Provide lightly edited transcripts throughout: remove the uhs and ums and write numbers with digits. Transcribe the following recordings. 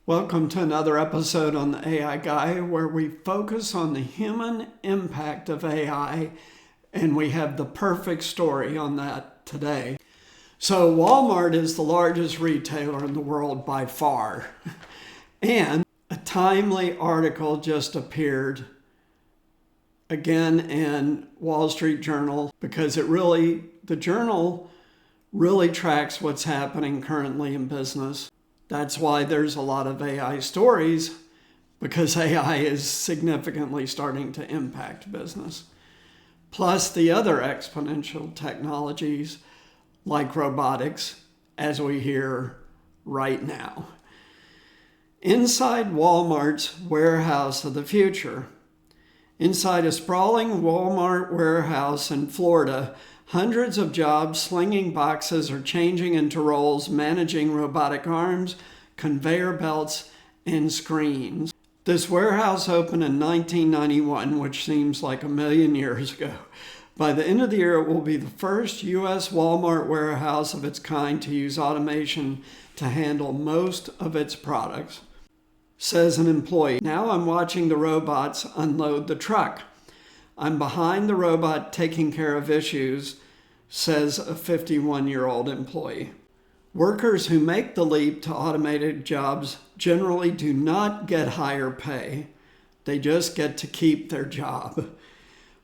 Welcome to another episode on the AI Guy, where we focus on the human impact of AI, and we have the perfect story on that today. So Walmart is the largest retailer in the world by far, and a timely article just appeared again in Wall Street Journal because the journal really tracks what's happening currently in business. That's why there's a lot of AI stories, because AI is significantly starting to impact business. Plus the other exponential technologies like robotics, as we hear right now. Inside Walmart's warehouse of the future. Inside a sprawling Walmart warehouse in Florida, hundreds of jobs slinging boxes are changing into roles managing robotic arms, conveyor belts, and screens. This warehouse opened in 1991, which seems like a million years ago. By the end of the year, it will be the first U.S. Walmart warehouse of its kind to use automation to handle most of its products, says an employee. Now I'm watching the robots unload the truck. I'm behind the robot taking care of issues, says a 51-year-old employee. Workers who make the leap to automated jobs generally do not get higher pay. They just get to keep their job.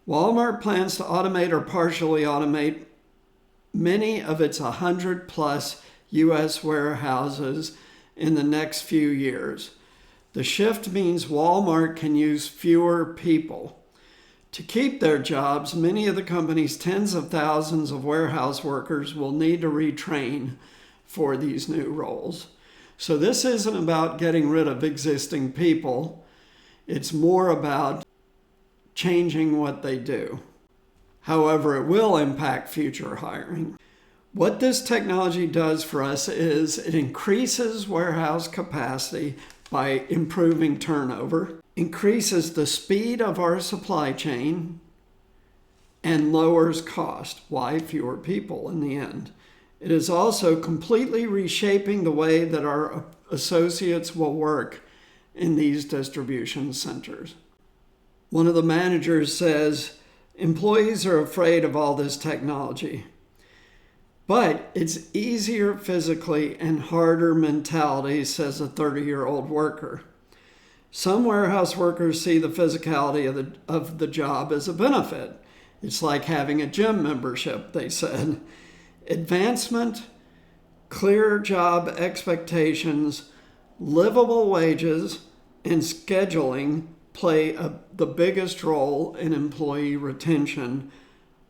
Walmart plans to automate or partially automate many of its 100-plus U.S. warehouses in the next few years. The shift means Walmart can use fewer people. To keep their jobs, many of the company's tens of thousands of warehouse workers will need to retrain for these new roles. So this isn't about getting rid of existing people. It's more about changing what they do. However, it will impact future hiring. What this technology does for us is it increases warehouse capacity by improving turnover, increases the speed of our supply chain, and lowers cost. Why? Fewer people in the end. It is also completely reshaping the way that our associates will work in these distribution centers. One of the managers says, employees are afraid of all this technology, but it's easier physically and harder mentality, says a 30-year-old worker. Some warehouse workers see the physicality of the job as a benefit. It's like having a gym membership, they said. Advancement, clear job expectations, livable wages, and scheduling play the biggest role in employee retention,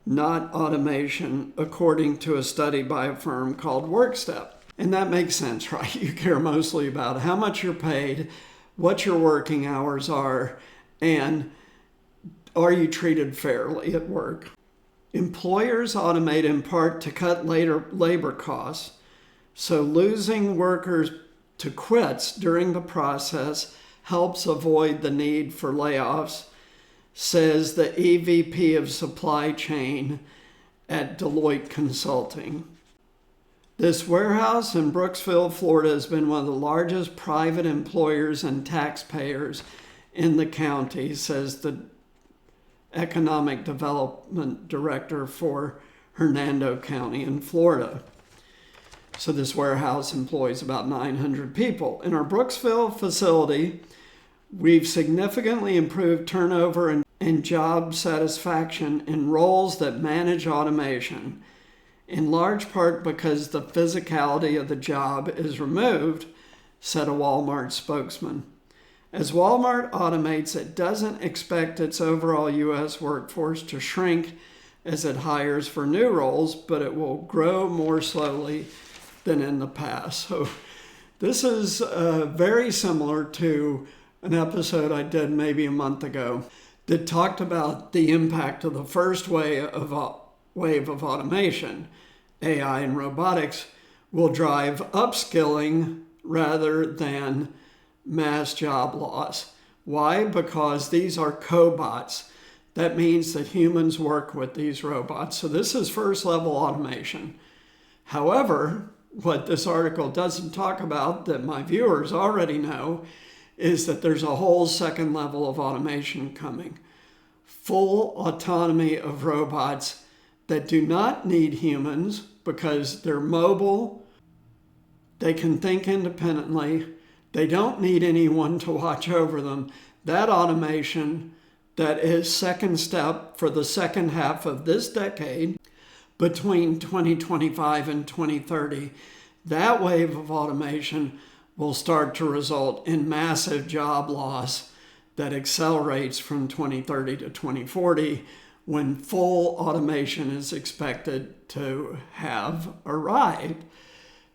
not automation, according to a study by a firm called WorkStep. And that makes sense, right? You care mostly about how much you're paid, what your working hours are, and are you treated fairly at work? Employers automate in part to cut labor costs, so losing workers to quits during the process helps avoid the need for layoffs, says the EVP of supply chain at Deloitte Consulting. This warehouse in Brooksville, Florida has been one of the largest private employers and taxpayers in the county, says the economic development director for Hernando County in Florida. So this warehouse employs about 900 people. In our Brooksville facility, we've significantly improved turnover and job satisfaction in roles that manage automation, in large part because the physicality of the job is removed, said a Walmart spokesman. As Walmart automates, it doesn't expect its overall U.S. workforce to shrink as it hires for new roles, but it will grow more slowly than in the past. So this is very similar to an episode I did maybe a month ago that talked about the impact of the first wave of automation. AI and robotics will drive upskilling rather than mass job loss. Why? Because these are cobots. That means that humans work with these robots. So this is first level automation. However, what this article doesn't talk about, that my viewers already know, is that there's a whole second level of automation coming. Full autonomy of robots that do not need humans because they're mobile, they can think independently, they don't need anyone to watch over them. That automation that is second step for the second half of this decade, between 2025 and 2030, that wave of automation will start to result in massive job loss that accelerates from 2030 to 2040, when full automation is expected to have arrived.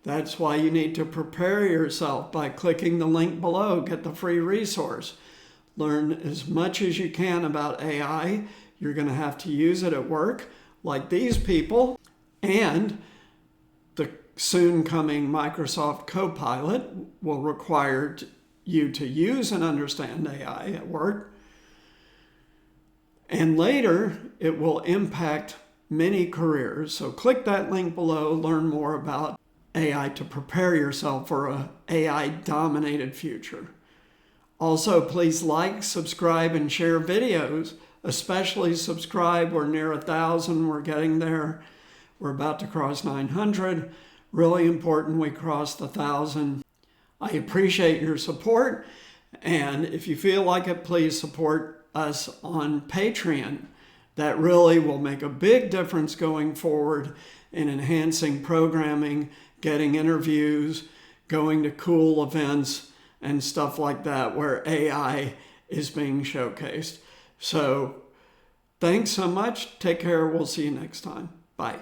That's why you need to prepare yourself by clicking the link below. Get the free resource. Learn as much as you can about AI. You're going to have to use it at work, like these people, and the soon coming Microsoft Copilot will require you to use and understand AI at work. And later, it will impact many careers. So click that link below, learn more about AI to prepare yourself for an AI-dominated future. Also, please like, subscribe, and share videos. Especially subscribe. We're near 1,000. We're getting there. We're about to cross 900. Really important we cross the 1,000. I appreciate your support. And if you feel like it, please support us on Patreon. That really will make a big difference going forward in enhancing programming, getting interviews, going to cool events, and stuff like that where AI is being showcased. So thanks so much. Take care. We'll see you next time. Bye.